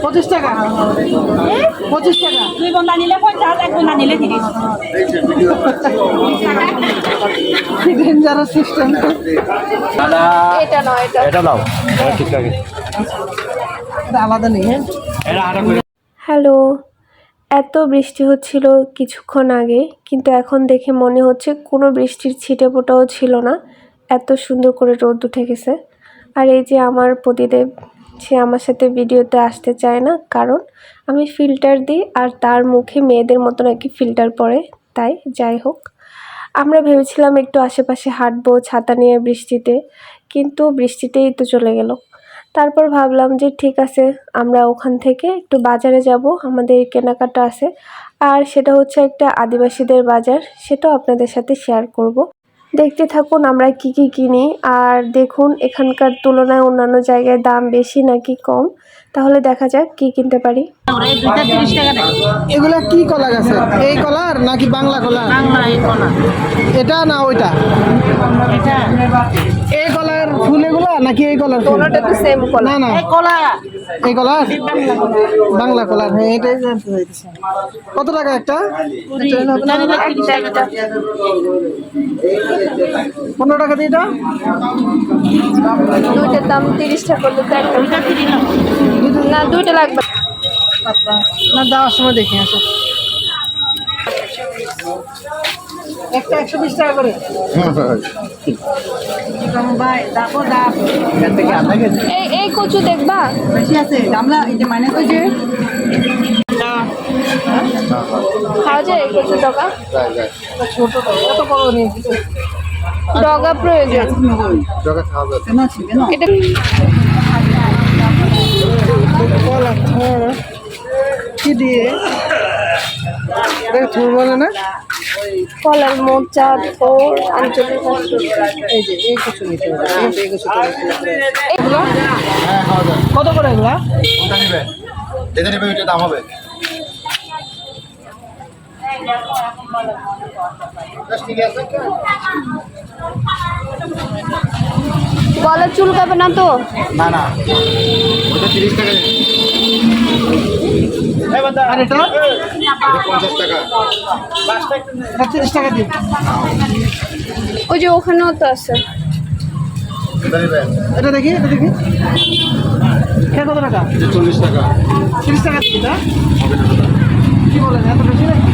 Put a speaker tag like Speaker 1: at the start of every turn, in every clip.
Speaker 1: 25 টাকা 25 টাকা
Speaker 2: 2 বন্ধা নিলে 50, 1 বন্ধা নিলে 30।
Speaker 1: Dangerous system.
Speaker 3: এটা নয়, এটা দাও, এটা ঠিক লাগে।
Speaker 1: আলাদা নেই।
Speaker 4: হ্যালো, এত বৃষ্টি হচ্ছিল কিছুক্ষণ আগে, কিন্তু এখন দেখে মনে হচ্ছে কোনো বৃষ্টির ছিটেফোঁটাও ছিল না, এত সুন্দর করে রোদ উঠে গেছে। আর এই যে আমার প্রতিদেব, সে আমার সাথে ভিডিওতে আসতে চায় না, কারণ আমি ফিল্টার দিই আর তার মুখে মেয়েদের মতো নাকি ফিল্টার পরে। তাই যাই হোক, আমরা ভেবেছিলাম একটু আশেপাশে হাঁটবো ছাতা নিয়ে বৃষ্টিতে, কিন্তু বৃষ্টিতেই তো চলে গেল। তারপর ভাবলাম যে ঠিক আছে, আমরা ওখান থেকে একটু বাজারে যাব, আমাদের কেনাকাটা আছে। আর সেটা হচ্ছে একটা আদিবাসীদের বাজার, সেটাও আপনাদের সাথে শেয়ার করব। দেখতে থাকুন আমরা কি কি কিনি, আর দেখুন এখানকার তুলনায় অন্যান্য জায়গায় দাম বেশি নাকি কম, তাহলে দেখা যাক কি কিনতে পারি।
Speaker 1: এগুলা কি কলা গাছের? এই কলার নাকি বাংলা কলা? এটা না ওইটা? এই কলার ফুল এগুলা নাকি এই কলার ফুল?
Speaker 4: ওটা তো সেম কলা।
Speaker 1: না না, এই কলার বাংলা কলার। হ্যাঁ, এটাই জানতে চাইছি। কত টাকা একটা? 15 টাকা দিয়ে এটা?
Speaker 4: দুইটার দাম 30 টাকা করলে তো একটা না, দুইটা লাগবে
Speaker 1: না, যাওয়ার সময় দেখে আসো। একটা 120 টাকা করে।
Speaker 4: এই কচু দেখবা?
Speaker 2: বেশি আছে আমরা এই যে মানে ওই যে
Speaker 4: খাওয়া যায় এই কচু ডগা?
Speaker 1: ছোট এত বড় নেই।
Speaker 4: ডগা প্রয়োজন এটা।
Speaker 1: কলা থোড় কি দিয়ে থোড় বলে না?
Speaker 4: কলার মোচা, থোড়, আঞ্চলিক ভাষা।
Speaker 1: এই যে এই কিছু নিতে হবে। এই কিছু এগুলো কত করে এগুলা?
Speaker 3: কোনটা নিবে? যেটা নিবে ওইটা দাম হবে। ঠিক আছে।
Speaker 4: গলা চুলকাবে না তো?
Speaker 3: না না, ওটা 30 টাকা।
Speaker 1: আর এটা
Speaker 3: 50 টাকা।
Speaker 1: 30 টাকা দিন।
Speaker 4: ওই যে ওখানেও তো আছে।
Speaker 3: এটা নিবে?
Speaker 1: এটা দেখি, এটা দেখি। এটা কত টাকা?
Speaker 3: 40 টাকা।
Speaker 1: 30 টাকা দিন না?
Speaker 3: হবে না দাদা।
Speaker 1: কি বলেন, এত বেশি নাকি?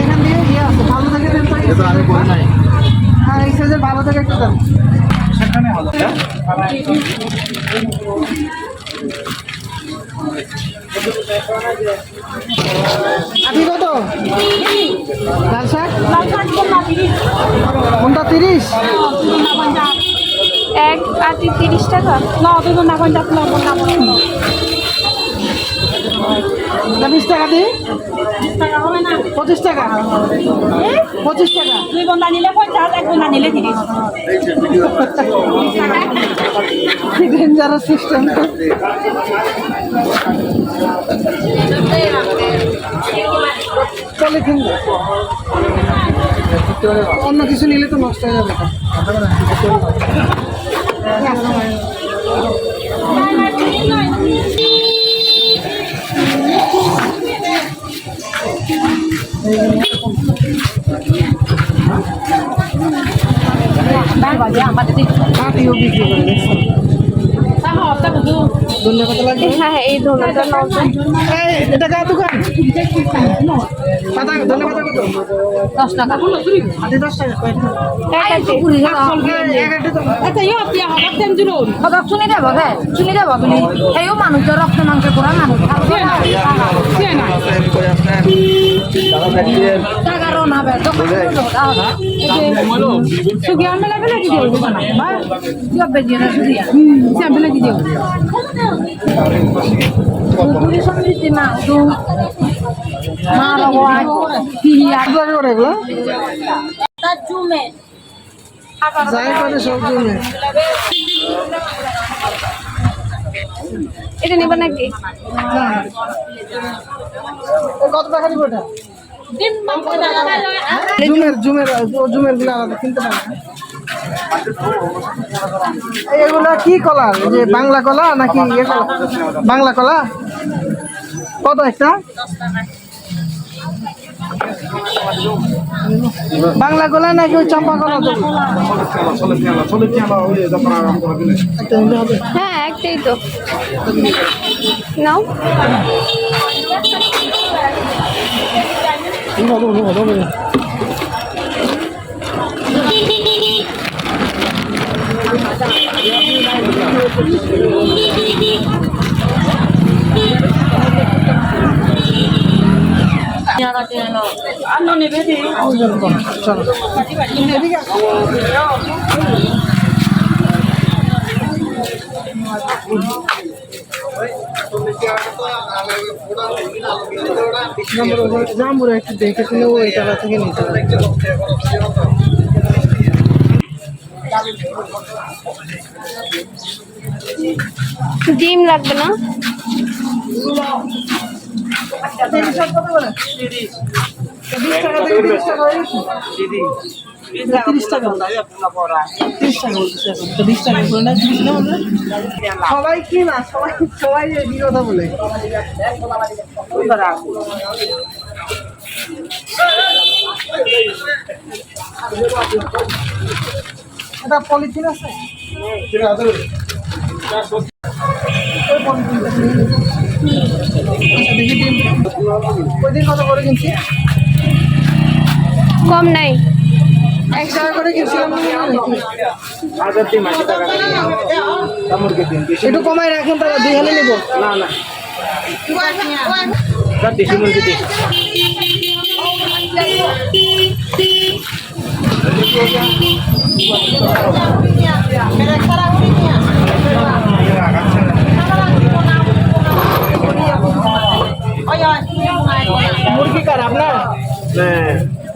Speaker 1: এখান দিয়ে ইয়ে আছে, ভালো থেকে দেন তো।
Speaker 3: এটা আমি বলি নাই।
Speaker 1: হ্যাঁ, এই সাইজের ভালো থেকে একটু দেন।
Speaker 3: সেখানে হলো।
Speaker 1: আটি কত? লাল শাক কোনটা 30?
Speaker 4: এক আটি 30 টাকা।
Speaker 1: 20 টাকা দিই। 25 টাকা 25 টাকা
Speaker 2: 2 বন্ধা নিলে 50, 1 বন্ধা নিলে 30।
Speaker 1: Dangerous system. চলে কিনবো, অন্য কিছু নিলে তো নষ্ট হয়ে যাবে। কাটিও বিক্রি করে দেখছো? ধন্যবাদ লাগবে।
Speaker 4: হ্যাঁ এই ধনেটা নাও তো।
Speaker 1: এটা কার দোকান? পাতা ধন্যবাদ কত?
Speaker 2: 10 টাকা।
Speaker 1: আদি 10 টাকা কয়টা?
Speaker 4: এক আটি।
Speaker 1: এক আটি তো
Speaker 2: আচ্ছা ইও আপনি আমার দেন দিলো ওটা শুনি দেব গে শুনি দেব তুমি এইও মানুষ রক্ত মাংস পুরা মানুষ খাচ্ছে না
Speaker 3: করে আপনার দাদা দেখছেন
Speaker 2: টাকারও না বে দোকান সুগি আমি লাগে নাকি দিও দোকান বা জব বেজি না সুগি সে আমি লাগি দিও পুরি সমৃদ্ধি না তো মা রওয়াই কি আর
Speaker 1: করে এগুলো
Speaker 2: তা জুমে
Speaker 1: যাই করে সব জমে।
Speaker 4: এটা নিবা নাকি?
Speaker 1: কত টাকা দিব এটা?
Speaker 2: দিন মাংস দাদা
Speaker 1: জুমের জুমের জুমের গুলো আলাদা কিনতে পারে না। এগুলা কি কলা? এই যে বাংলা কলা নাকি ইয়ে কলা? বাংলা কলা কত একটা? বাংলা কলা নাকি ওই চম্পা কলা? একটা নিতে হবে।
Speaker 5: হ্যাঁ একটাই তো নাও।
Speaker 1: চলো জাম্বুরা একটু দেখে শুনে ওই টাকা থেকে নিতে হবে।
Speaker 5: ডিম লাগবে না?
Speaker 1: 30 টাকা বলে 20 টাকা থেকে 30 টাকা হয়ে গেছে। 30 টাকা বলতেছে এখন তো 20 টাকা করে না দিচ্ছি না আমরা সবাই কি না সবাই এই কথা বলে এটা পলিথিন আছে ওইদিন কত করে কিনছি
Speaker 5: কম নাই।
Speaker 1: 1 টাকা করে কিনছিলাম একটু কমাই রাখেন তাহলে 2 হালে নেবো না না মুরগি কার আপনার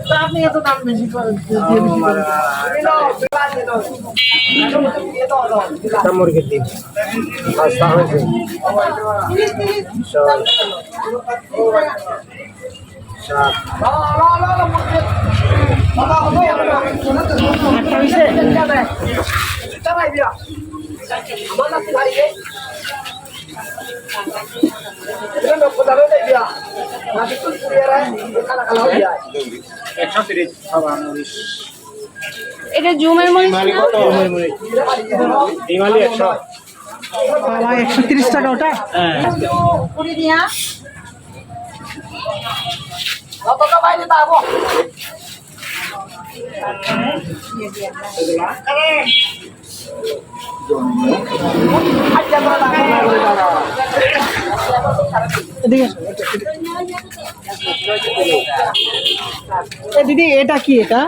Speaker 1: তো আপনি এত দাম বেশি করে মুরগির ডিম
Speaker 5: এটা জুমের মরিচ না?
Speaker 1: 130 টাকা ওটা দিদি এটা কি এটা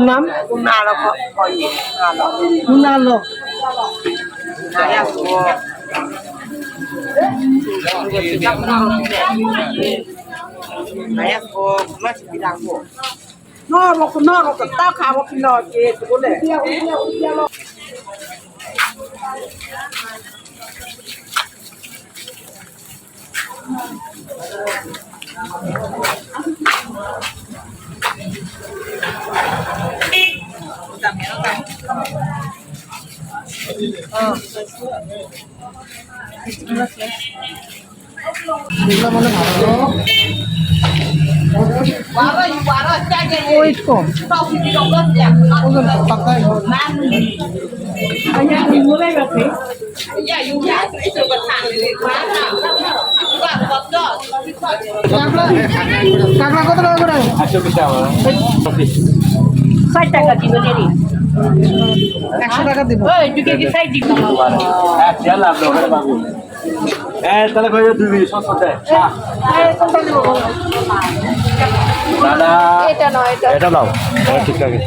Speaker 1: নাম কুনালো ওয়েট কম ওজন পাকা কাঁকড়া কত টাকা করে
Speaker 2: 60 টাকা দিব দেরি
Speaker 1: 100 টাকা দিব
Speaker 2: ওই টুকে কি সাইড দিব
Speaker 3: তাহলে কই 2 মিনিট সস্তা দাদা
Speaker 5: এটা নয়,
Speaker 3: এটা দাও ঠিক আছে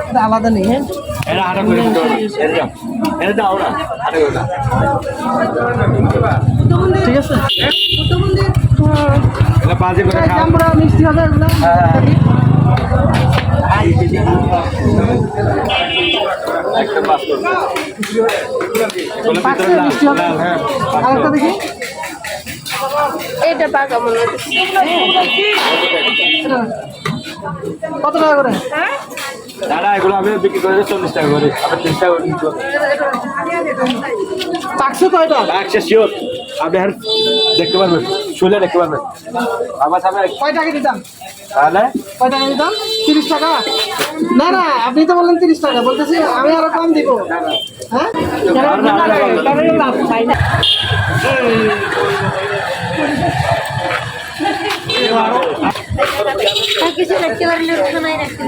Speaker 1: এটা আলাদা নেই হ্যাঁ
Speaker 3: এটা আটা করে দাও এটা দাও না আটা করে দাও
Speaker 1: ঠিক আছে
Speaker 3: এটা বাজে করে খাও
Speaker 1: আমরা মিষ্টি হবে এগুলো
Speaker 3: একটা পাস করো
Speaker 1: পাঁচটা মিষ্টি হবে আরেকটা দেখি
Speaker 5: এটা পাকা মনে হচ্ছে।
Speaker 1: কত টাকা করে?
Speaker 3: দাদা এগুলো আমি বিক্রি করে 40 টাকা করে, আপনি 30 টাকা করে নিচ্ছেন।
Speaker 1: পাকছে কয়টা?
Speaker 3: একশো শিওর, আপনি আর দেখতে পারবেন, শুলে দেখতে পারবেন। আমার সামনে
Speaker 1: কয় টাকা দিতাম?
Speaker 3: তাহলে
Speaker 1: কয় টাকা দিতাম? 30 টাকা? না না, আপনি তো বললেন 30 টাকা, বলতেছি আমি আরো কম দিব। হ্যাঁ
Speaker 2: কিছু রাখতে পারলে শোনাই রাখতে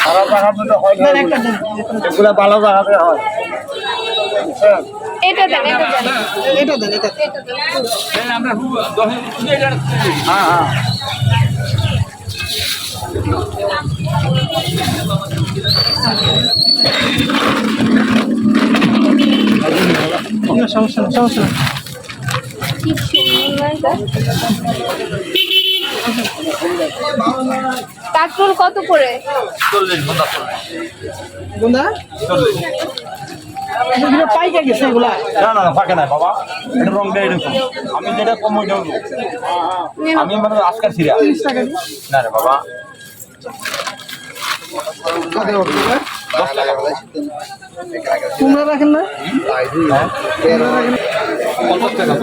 Speaker 3: খারাপ জায়গাতে তো হয় না, এগুলো ভালো জায়গাতে হয়।
Speaker 5: এটা দেন, এটা দেন।
Speaker 1: এটা দেন, এটা দেন।
Speaker 3: হ্যাঁ হ্যাঁ
Speaker 1: না, সমস্যা না, সমস্যা না।
Speaker 5: কি সুন্দর এটা। কাঁকরোল কত করে?
Speaker 3: 40 বন্ধা
Speaker 1: গুন্দা এগুলো পাইকা গেছে এগুলা।
Speaker 3: না না ফাঁকে নাই বাবা, এটা রং দেয় এরকম। আমি যেটা কম ওইটা হলো, আমি মানে আজকাল সিরিয়া
Speaker 1: 30 টাকা দিই।
Speaker 3: না রে বাবা,
Speaker 1: তোমরা রাখেন না?
Speaker 3: 50 টাকা।